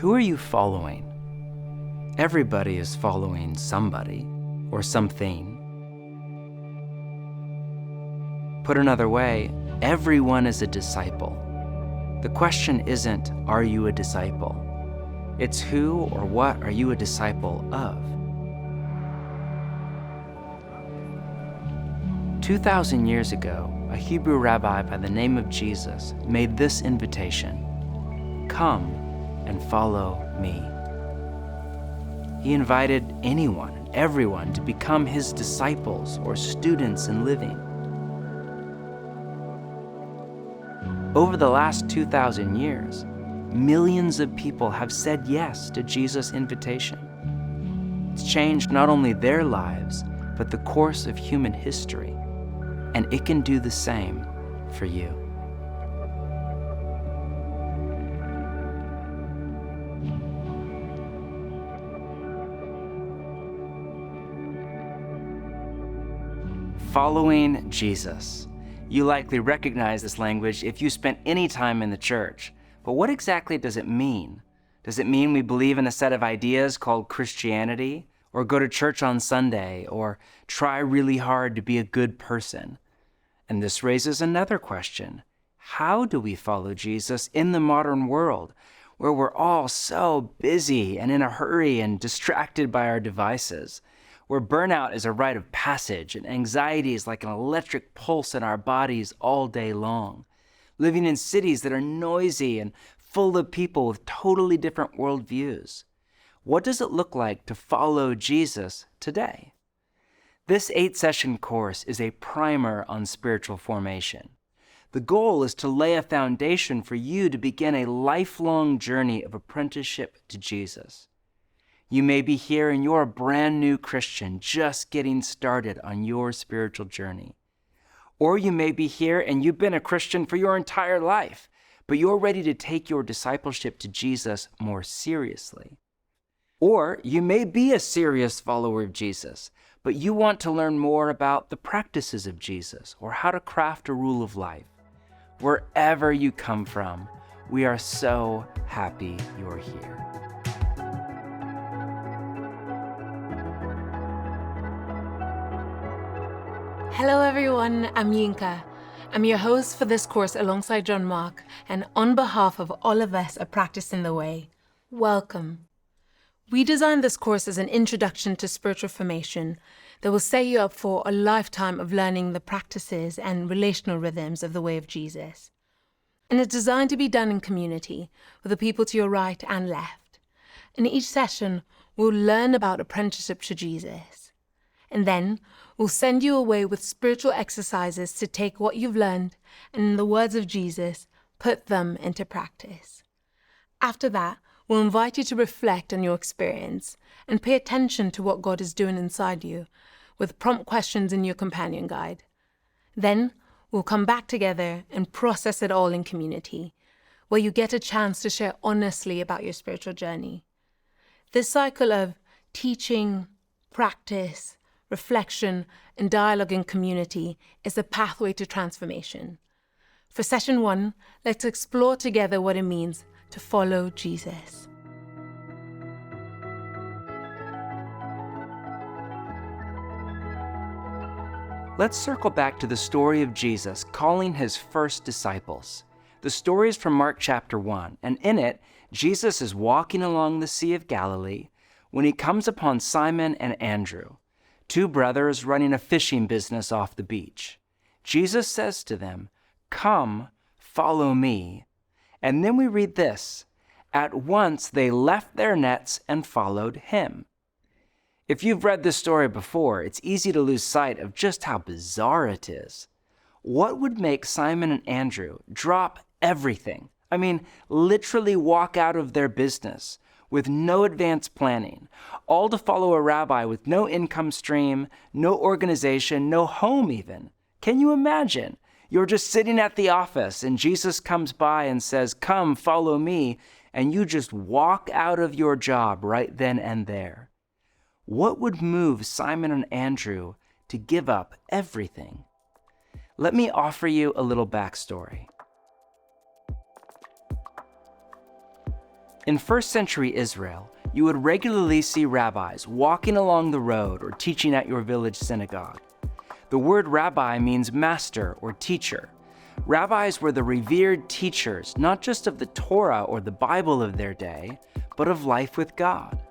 Who are you following? Everybody is following somebody or something. Put another way, everyone is a disciple. The question isn't, are you a disciple? It's who or what are you a disciple of? 2,000 years ago, a Hebrew rabbi by the name of Jesus made this invitation: come and follow me. He invited anyone and everyone to become his disciples or students in living. Over the last 2,000 years, millions of people have said yes to Jesus' invitation. It's changed not only their lives, but the course of human history, and it can do the same for you. Following Jesus. You likely recognize this language if you spent any time in the church. But what exactly does it mean? Does it mean we believe in a set of ideas called Christianity, or go to church on Sunday, or try really hard to be a good person? And this raises another question. How do we follow Jesus in the modern world, where we're all so busy and in a hurry and distracted by our devices? Where burnout is a rite of passage and anxiety is like an electric pulse in our bodies all day long. Living in cities that are noisy and full of people with totally different worldviews. What does it look like to follow Jesus today? This 8-session course is a primer on spiritual formation. The goal is to lay a foundation for you to begin a lifelong journey of apprenticeship to Jesus. You may be here and you're a brand new Christian just getting started on your spiritual journey. Or you may be here and you've been a Christian for your entire life, but you're ready to take your discipleship to Jesus more seriously. Or you may be a serious follower of Jesus, but you want to learn more about the practices of Jesus or how to craft a rule of life. Wherever you come from, we are so happy you're here. Hello everyone, I'm Yinka. I'm your host for this course alongside John Mark, and on behalf of all of us at Practice in the Way, welcome. We designed this course as an introduction to spiritual formation that will set you up for a lifetime of learning the practices and relational rhythms of the way of Jesus. And it's designed to be done in community with the people to your right and left. In each session, we'll learn about apprenticeship to Jesus. And then we'll send you away with spiritual exercises to take what you've learned and, in the words of Jesus, put them into practice. After that, we'll invite you to reflect on your experience and pay attention to what God is doing inside you, with prompt questions in your companion guide. Then we'll come back together and process it all in community, where you get a chance to share honestly about your spiritual journey. This cycle of teaching, practice, reflection, and dialogue in community is the pathway to transformation. For session 1, let's explore together what it means to follow Jesus. Let's circle back to the story of Jesus calling his first disciples. The story is from Mark chapter 1, and in it, Jesus is walking along the Sea of Galilee when he comes upon Simon and Andrew, 2 brothers running a fishing business off the beach. Jesus says to them, "Come, follow me." And then we read this: "At once they left their nets and followed him." If you've read this story before, it's easy to lose sight of just how bizarre it is. What would make Simon and Andrew drop everything? I mean, literally walk out of their business with no advanced planning, all to follow a rabbi with no income stream, no organization, no home even. Can you imagine? You're just sitting at the office and Jesus comes by and says, "Come, follow me," and you just walk out of your job right then and there. What would move Simon and Andrew to give up everything? Let me offer you a little backstory. In first century Israel, you would regularly see rabbis walking along the road or teaching at your village synagogue. The word rabbi means master or teacher. Rabbis were the revered teachers, not just of the Torah or the Bible of their day, but of life with God.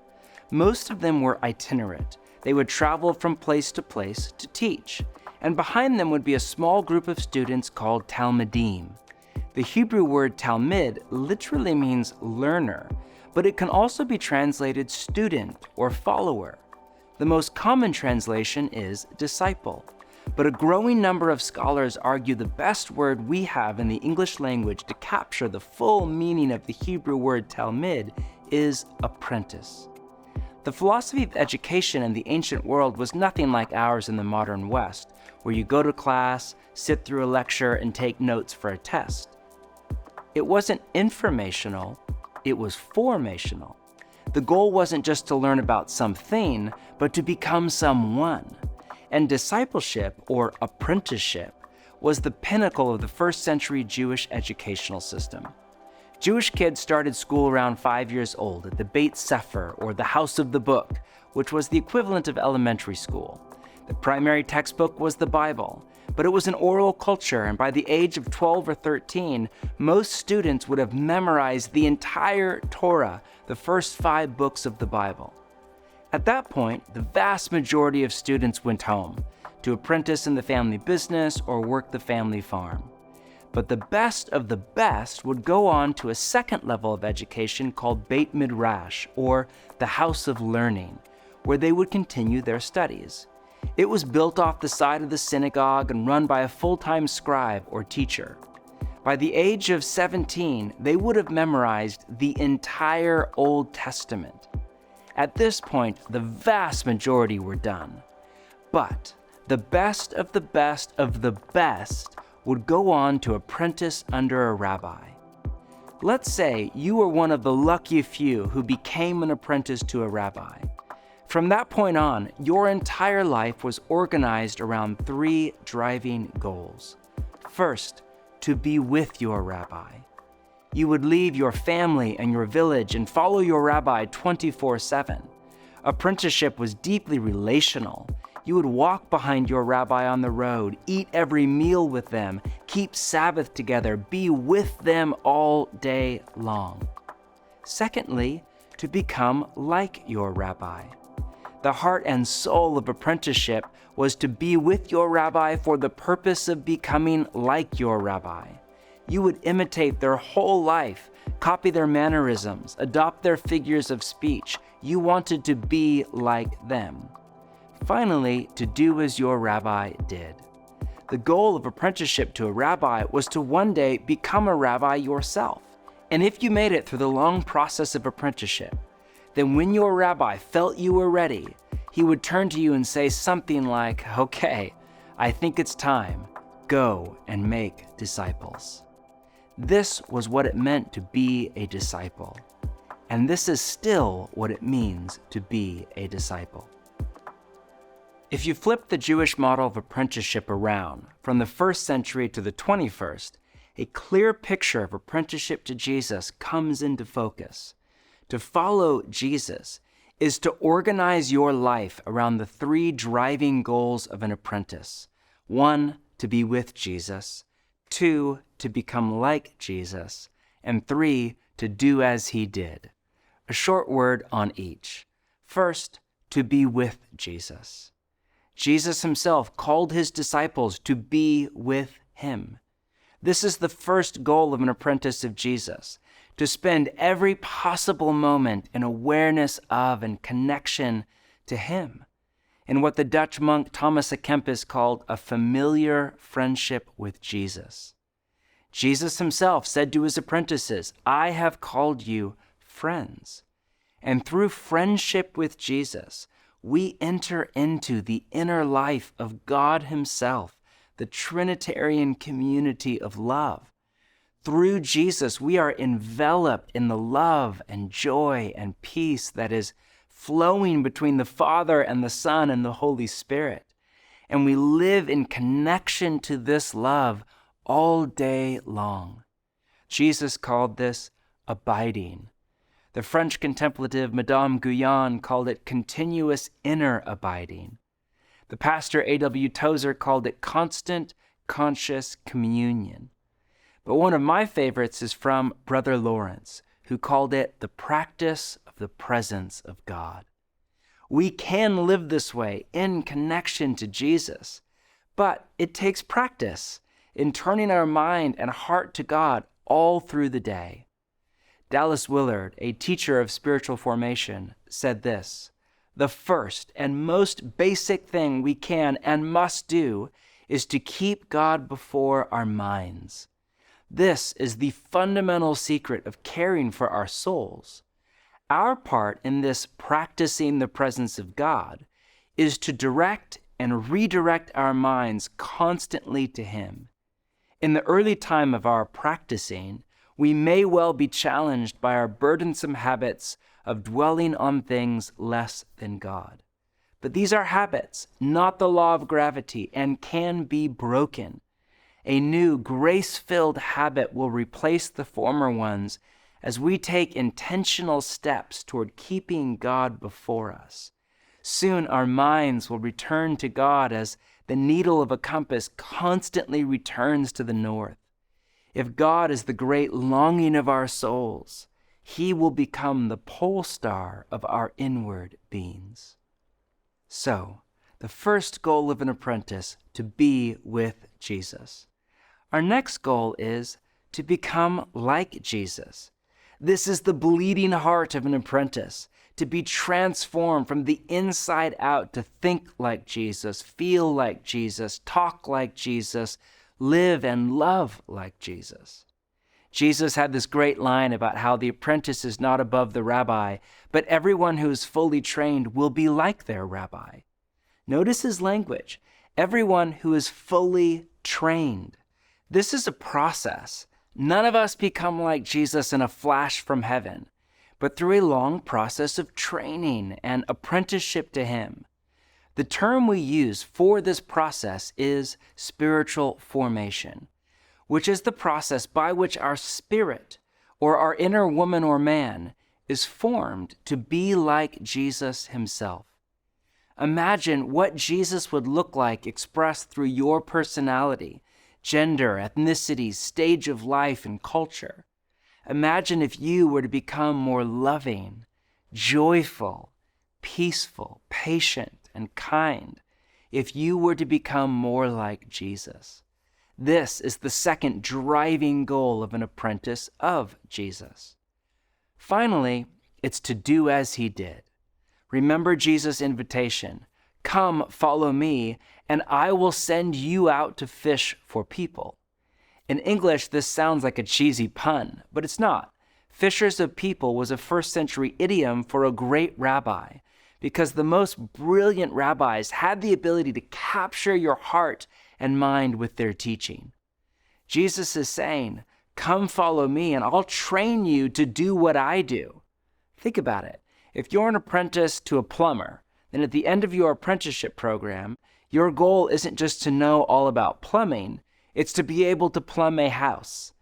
Most of them were itinerant. They would travel from place to place to teach, and behind them would be a small group of students called Talmidim. The Hebrew word Talmid literally means learner, but it can also be translated student or follower. The most common translation is disciple, but a growing number of scholars argue the best word we have in the English language to capture the full meaning of the Hebrew word Talmid is apprentice. The philosophy of education in the ancient world was nothing like ours in the modern West, where you go to class, sit through a lecture, and take notes for a test. It wasn't informational, it was formational. The goal wasn't just to learn about something, but to become someone. And discipleship, or apprenticeship, was the pinnacle of the first century Jewish educational system. Jewish kids started school around 5 years old at the Beit Sefer, or the House of the Book, which was the equivalent of elementary school. The primary textbook was the Bible, but it was an oral culture, and by the age of 12 or 13, most students would have memorized the entire Torah, the first 5 books of the Bible. At that point, the vast majority of students went home to apprentice in the family business or work the family farm. But the best of the best would go on to a second level of education called Beit Midrash, or the House of Learning, where they would continue their studies. It was built off the side of the synagogue and run by a full-time scribe or teacher. By the age of 17, they would have memorized the entire Old Testament. At this point, the vast majority were done. But the best of the best of the best would go on to apprentice under a rabbi. Let's say you were one of the lucky few who became an apprentice to a rabbi. From that point on, your entire life was organized around 3 driving goals. First, to be with your rabbi. You would leave your family and your village and follow your rabbi 24/7. Apprenticeship was deeply relational. You would walk behind your rabbi on the road, eat every meal with them, keep Sabbath together, be with them all day long. Secondly, to become like your rabbi. The heart and soul of apprenticeship was to be with your rabbi for the purpose of becoming like your rabbi. You would imitate their whole life, copy their mannerisms, adopt their figures of speech. You wanted to be like them. Finally, to do as your rabbi did. The goal of apprenticeship to a rabbi was to one day become a rabbi yourself. And if you made it through the long process of apprenticeship, then when your rabbi felt you were ready, he would turn to you and say something like, "Okay, I think it's time. Go and make disciples." This was what it meant to be a disciple. And this is still what it means to be a disciple. If you flip the Jewish model of apprenticeship around from the 1st century to the 21st, a clear picture of apprenticeship to Jesus comes into focus. To follow Jesus is to organize your life around the 3 driving goals of an apprentice. 1, to be with Jesus. 2, to become like Jesus. And 3, to do as he did. A short word on each. First, to be with Jesus. Jesus himself called his disciples to be with him. This is the first goal of an apprentice of Jesus, to spend every possible moment in awareness of and connection to him, in what the Dutch monk Thomas à Kempis called a familiar friendship with Jesus. Jesus himself said to his apprentices, "I have called you friends." And through friendship with Jesus, we enter into the inner life of God himself, the Trinitarian community of love. Through Jesus, we are enveloped in the love and joy and peace that is flowing between the Father and the Son and the Holy Spirit. And we live in connection to this love all day long. Jesus called this abiding. The French contemplative Madame Guyon called it continuous inner abiding. The pastor A.W. Tozer called it constant, conscious communion. But one of my favorites is from Brother Lawrence, who called it the practice of the presence of God. We can live this way in connection to Jesus, but it takes practice in turning our mind and heart to God all through the day. Dallas Willard, a teacher of spiritual formation, said this: "The first and most basic thing we can and must do is to keep God before our minds. This is the fundamental secret of caring for our souls. Our part in this practicing the presence of God is to direct and redirect our minds constantly to Him. In the early time of our practicing, we may well be challenged by our burdensome habits of dwelling on things less than God. But these are habits, not the law of gravity, and can be broken. A new grace-filled habit will replace the former ones as we take intentional steps toward keeping God before us. Soon our minds will return to God as the needle of a compass constantly returns to the north. If God is the great longing of our souls, He will become the pole star of our inward beings." So, the first goal of an apprentice, to be with Jesus. Our next goal is to become like Jesus. This is the bleeding heart of an apprentice, to be transformed from the inside out, to think like Jesus, feel like Jesus, talk like Jesus, live and love like Jesus. Jesus had this great line about how the apprentice is not above the rabbi, but everyone who is fully trained will be like their rabbi. Notice his language: everyone who is fully trained. This is a process. None of us become like Jesus in a flash from heaven, but through a long process of training and apprenticeship to Him. The term we use for this process is spiritual formation, which is the process by which our spirit, or our inner woman or man, is formed to be like Jesus Himself. Imagine what Jesus would look like expressed through your personality, gender, ethnicity, stage of life, and culture. Imagine if you were to become more loving, joyful, peaceful, patient, and kind, if you were to become more like Jesus. This is the second driving goal of an apprentice of Jesus. Finally, it's to do as He did. Remember Jesus' invitation: "Come, follow me, and I will send you out to fish for people." In English, this sounds like a cheesy pun, but it's not. Fishers of people was a first-century idiom for a great rabbi, because the most brilliant rabbis had the ability to capture your heart and mind with their teaching. Jesus is saying, "Come follow me, and I'll train you to do what I do." Think about it. If you're an apprentice to a plumber, then at the end of your apprenticeship program, your goal isn't just to know all about plumbing, it's to be able to plumb a house.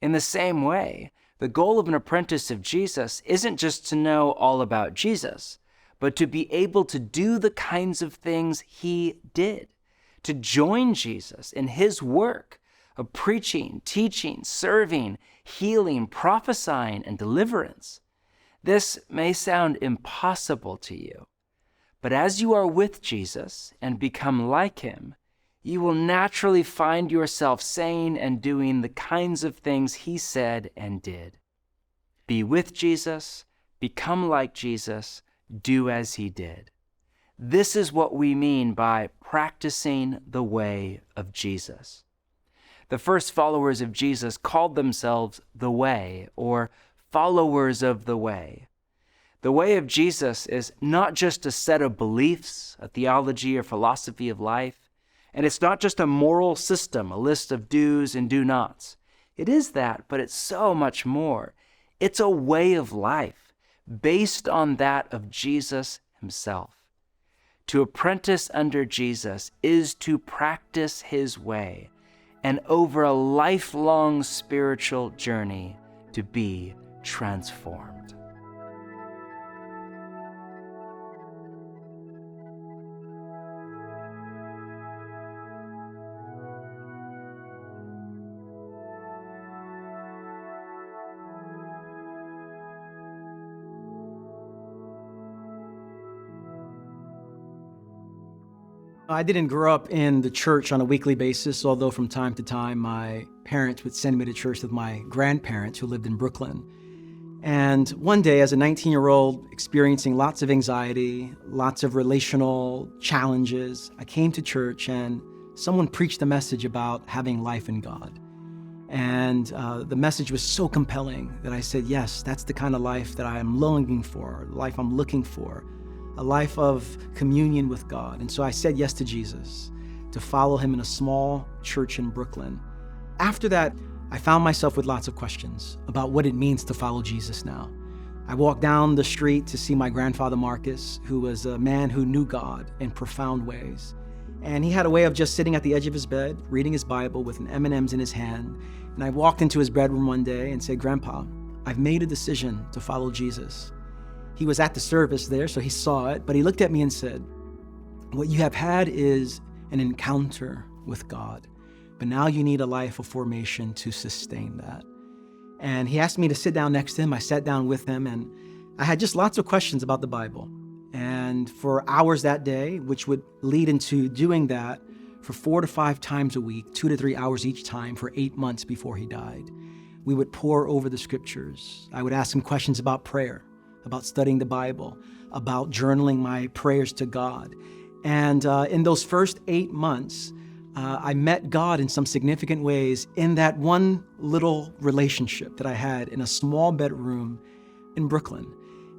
In the same way, the goal of an apprentice of Jesus isn't just to know all about Jesus, but to be able to do the kinds of things He did, to join Jesus in His work of preaching, teaching, serving, healing, prophesying, and deliverance. This may sound impossible to you, but as you are with Jesus and become like Him, you will naturally find yourself saying and doing the kinds of things He said and did. Be with Jesus, become like Jesus, do as He did. This is what we mean by practicing the way of Jesus. The first followers of Jesus called themselves the Way, or followers of the Way. The way of Jesus is not just a set of beliefs, a theology or philosophy of life, and it's not just a moral system, a list of do's and do-nots. It is that, but it's so much more. It's a way of life based on that of Jesus Himself. To apprentice under Jesus is to practice His way, and over a lifelong spiritual journey to be transformed. I didn't grow up in the church on a weekly basis, although from time to time my parents would send me to church with my grandparents who lived in Brooklyn. And one day, as a 19-year-old experiencing lots of anxiety, lots of relational challenges, I came to church and someone preached a message about having life in God. And the message was so compelling that I said, yes, that's the kind of life that I am longing for, the life I'm looking for, a life of communion with God. And so I said yes to Jesus, to follow him in a small church in Brooklyn. After that, I found myself with lots of questions about what it means to follow Jesus now. I walked down the street to see my grandfather Marcus, who was a man who knew God in profound ways. And he had a way of just sitting at the edge of his bed, reading his Bible with an M&Ms in his hand. And I walked into his bedroom one day and said, "Grandpa, I've made a decision to follow Jesus." He was at the service there, so he saw it, but he looked at me and said, "What you have had is an encounter with God, but now you need a life of formation to sustain that." And he asked me to sit down next to him. I sat down with him, and I had just lots of questions about the Bible. And for hours that day, which would lead into doing that for 4 to 5 times a week, 2 to 3 hours each time for 8 months before he died, we would pore over the scriptures. I would ask him questions about prayer, about studying the Bible, about journaling my prayers to God. And in those first 8 months, I met God in some significant ways in that one little relationship that I had in a small bedroom in Brooklyn.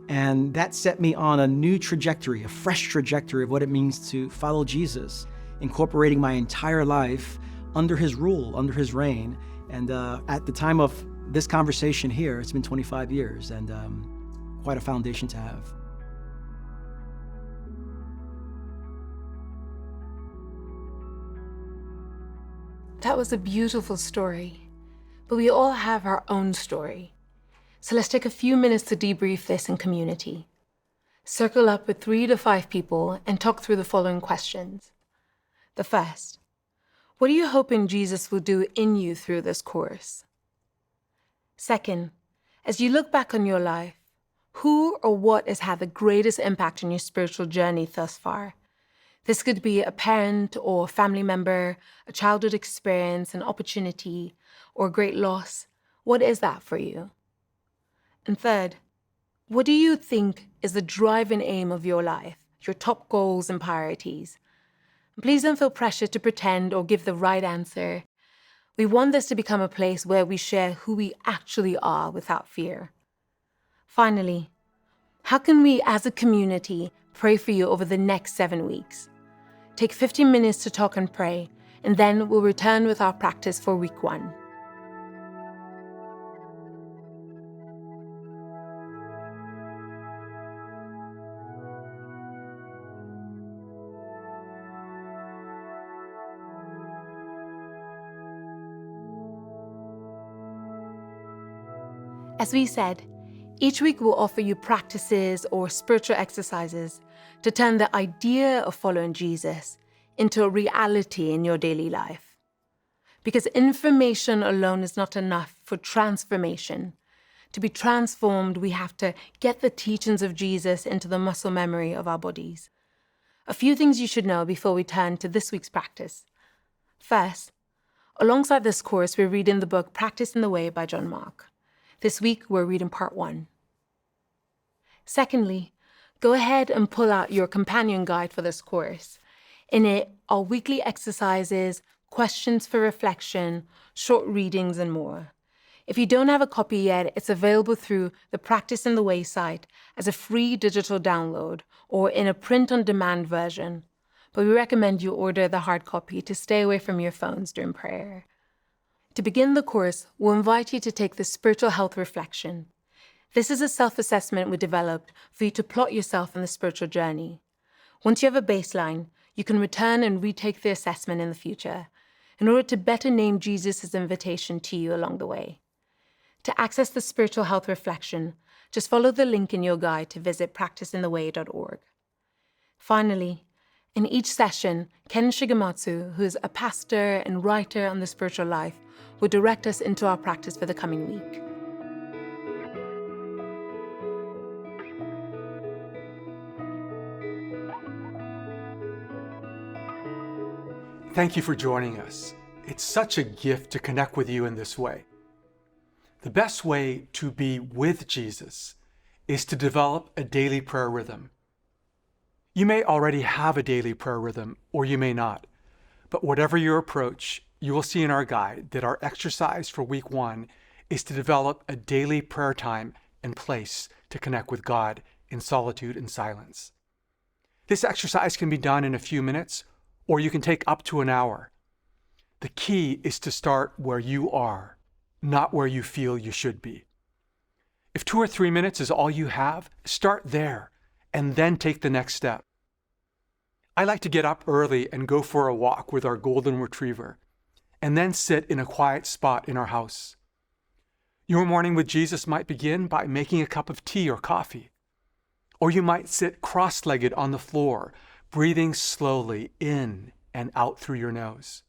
And that set me on a new trajectory, a fresh trajectory of what it means to follow Jesus, incorporating my entire life under his rule, under his reign. And at the time of this conversation here, it's been 25 years and quite a foundation to have. That was a beautiful story, but we all have our own story. So let's take a few minutes to debrief this in community. Circle up with 3 to 5 people and talk through the following questions. The first, what are you hoping Jesus will do in you through this course? Second, as you look back on your life, who or what has had the greatest impact on your spiritual journey thus far? This could be a parent or family member, a childhood experience, an opportunity, or a great loss. What is that for you? And third, what do you think is the driving aim of your life, your top goals and priorities? Please don't feel pressured to pretend or give the right answer. We want this to become a place where we share who we actually are without fear. Finally, how can we as a community pray for you over the next 7 weeks? Take 15 minutes to talk and pray, and then we'll return with our practice for week 1. As we said, each week we'll offer you practices or spiritual exercises to turn the idea of following Jesus into a reality in your daily life. Because information alone is not enough for transformation. To be transformed, we have to get the teachings of Jesus into the muscle memory of our bodies. A few things you should know before we turn to this week's practice. First, alongside this course, we're reading the book Practice in the Way by John Mark. This week, we're reading part 1. Secondly, go ahead and pull out your companion guide for this course. In it are weekly exercises, questions for reflection, short readings, and more. If you don't have a copy yet, it's available through the Practice in the Way site as a free digital download or in a print-on-demand version. But we recommend you order the hard copy to stay away from your phones during prayer. To begin the course, we'll invite you to take the spiritual health reflection. This is a self-assessment we developed for you to plot yourself in the spiritual journey. Once you have a baseline, you can return and retake the assessment in the future in order to better name Jesus' invitation to you along the way. To access the spiritual health reflection, just follow the link in your guide to visit practiceintheway.org. Finally, in each session, Ken Shigematsu, who is a pastor and writer on the spiritual life, will direct us into our practice for the coming week. Thank you for joining us. It's such a gift to connect with you in this way. The best way to be with Jesus is to develop a daily prayer rhythm. You may already have a daily prayer rhythm, or you may not. But whatever your approach, you will see in our guide that our exercise for week 1 is to develop a daily prayer time and place to connect with God in solitude and silence. This exercise can be done in a few minutes, or you can take up to an hour. The key is to start where you are, not where you feel you should be. If 2 or 3 minutes is all you have, start there and then take the next step. I like to get up early and go for a walk with our golden retriever, and then sit in a quiet spot in our house. Your morning with Jesus might begin by making a cup of tea or coffee. Or you might sit cross-legged on the floor, breathing slowly in and out through your nose.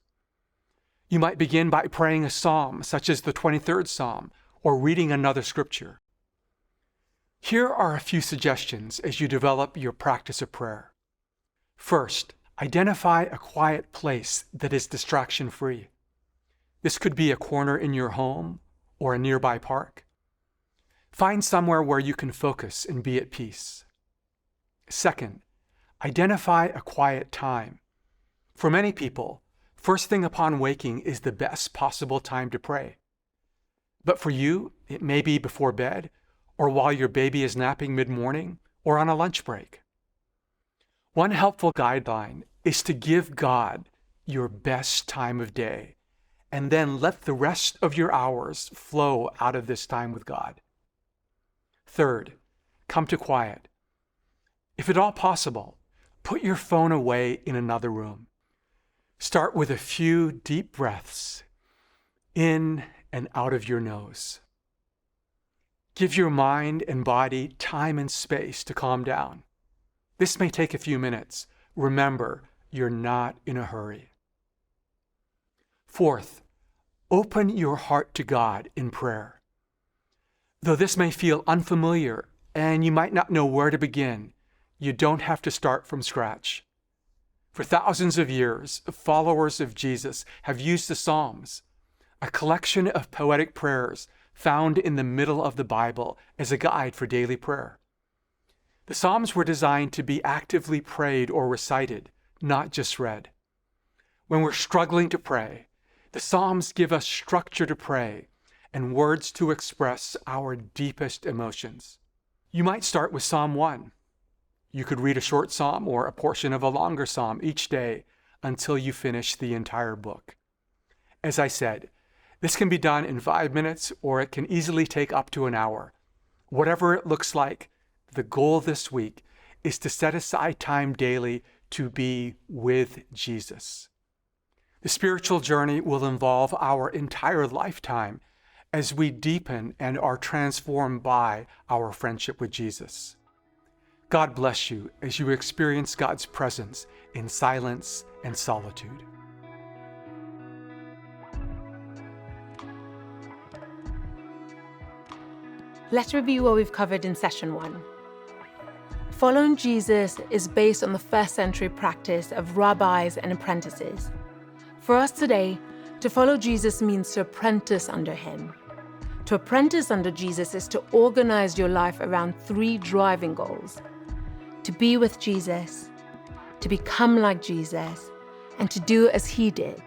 You might begin by praying a psalm, such as the 23rd Psalm, or reading another scripture. Here are a few suggestions as you develop your practice of prayer. First, identify a quiet place that is distraction-free. This could be a corner in your home or a nearby park. Find somewhere where you can focus and be at peace. Second, identify a quiet time. For many people, first thing upon waking is the best possible time to pray. But for you, it may be before bed, or while your baby is napping mid-morning, or on a lunch break. One helpful guideline is to give God your best time of day, and then let the rest of your hours flow out of this time with God. Third, come to quiet. If at all possible, put your phone away in another room. Start with a few deep breaths in and out of your nose. Give your mind and body time and space to calm down. This may take a few minutes. Remember, you're not in a hurry. Fourth, open your heart to God in prayer. Though this may feel unfamiliar and you might not know where to begin, you don't have to start from scratch. For thousands of years, followers of Jesus have used the Psalms, a collection of poetic prayers found in the middle of the Bible, as a guide for daily prayer. The Psalms were designed to be actively prayed or recited, not just read. When we're struggling to pray, the Psalms give us structure to pray and words to express our deepest emotions. You might start with Psalm 1. You could read a short psalm or a portion of a longer psalm each day until you finish the entire book. As I said, this can be done in 5 minutes, or it can easily take up to an hour. Whatever it looks like, the goal this week is to set aside time daily to be with Jesus. The spiritual journey will involve our entire lifetime as we deepen and are transformed by our friendship with Jesus. God bless you as you experience God's presence in silence and solitude. Let's review what we've covered in session 1. Following Jesus is based on the first century practice of rabbis and apprentices. For us today, to follow Jesus means to apprentice under him. To apprentice under Jesus is to organize your life around 3 driving goals: to be with Jesus, to become like Jesus, and to do as he did.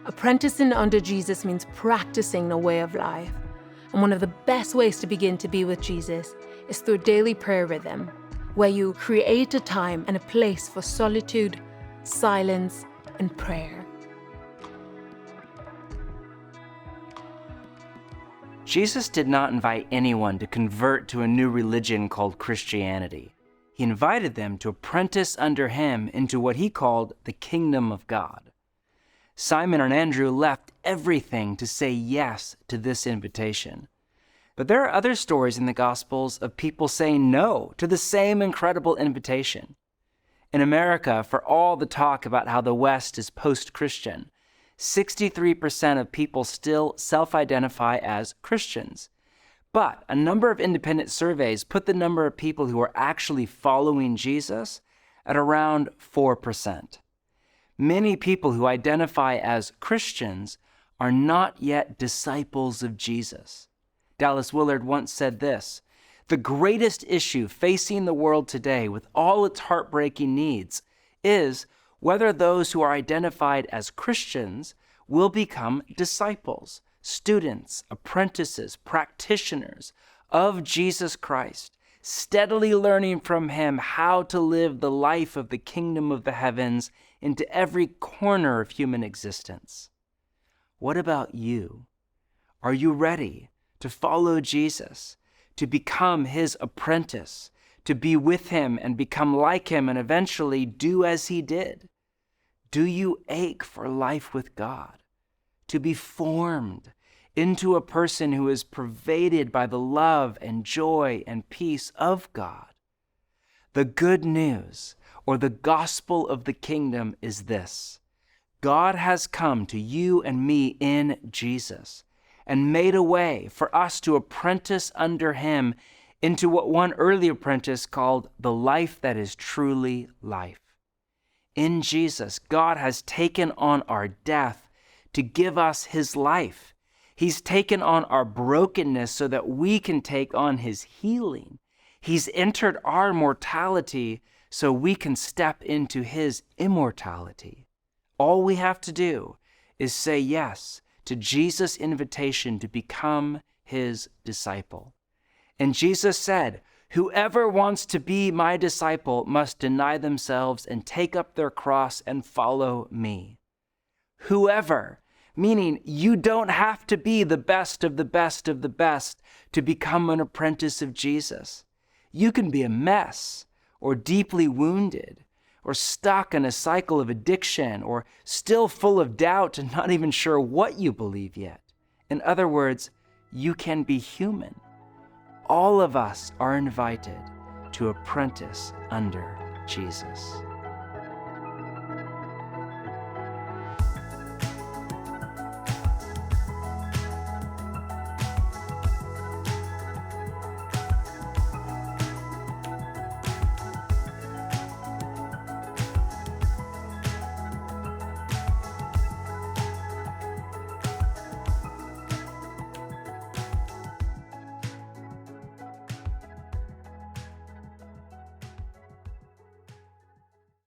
Apprenticing under Jesus means practicing a way of life. And one of the best ways to begin to be with Jesus is through a daily prayer rhythm, where you create a time and a place for solitude, silence, and prayer. Jesus did not invite anyone to convert to a new religion called Christianity. He invited them to apprentice under him into what he called the kingdom of God. Simon and Andrew left everything to say yes to this invitation. But there are other stories in the Gospels of people saying no to the same incredible invitation. In America, for all the talk about how the West is post-Christian, 63% of people still self-identify as Christians. But a number of independent surveys put the number of people who are actually following Jesus at around 4%. Many people who identify as Christians are not yet disciples of Jesus. Dallas Willard once said this: "The greatest issue facing the world today, with all its heartbreaking needs, is whether those who are identified as Christians will become disciples, students, apprentices, practitioners of Jesus Christ, steadily learning from him how to live the life of the kingdom of the heavens into every corner of human existence." What about you? Are you ready to follow Jesus, to become his apprentice, to be with him and become like him and eventually do as he did? Do you ache for life with God, to be formed into a person who is pervaded by the love and joy and peace of God? The good news, or the gospel of the kingdom, is this: God has come to you and me in Jesus and made a way for us to apprentice under him into what one early apprentice called the life that is truly life. In Jesus, God has taken on our death to give us his life. He's taken on our brokenness so that we can take on his healing. He's entered our mortality so we can step into his immortality. All we have to do is say yes to Jesus' invitation to become his disciple. And Jesus said, "Whoever wants to be my disciple must deny themselves and take up their cross and follow me." Whoever, meaning you don't have to be the best of the best of the best to become an apprentice of Jesus. You can be a mess, or deeply wounded, or stuck in a cycle of addiction, or still full of doubt and not even sure what you believe yet. In other words, you can be human. All of us are invited to apprentice under Jesus.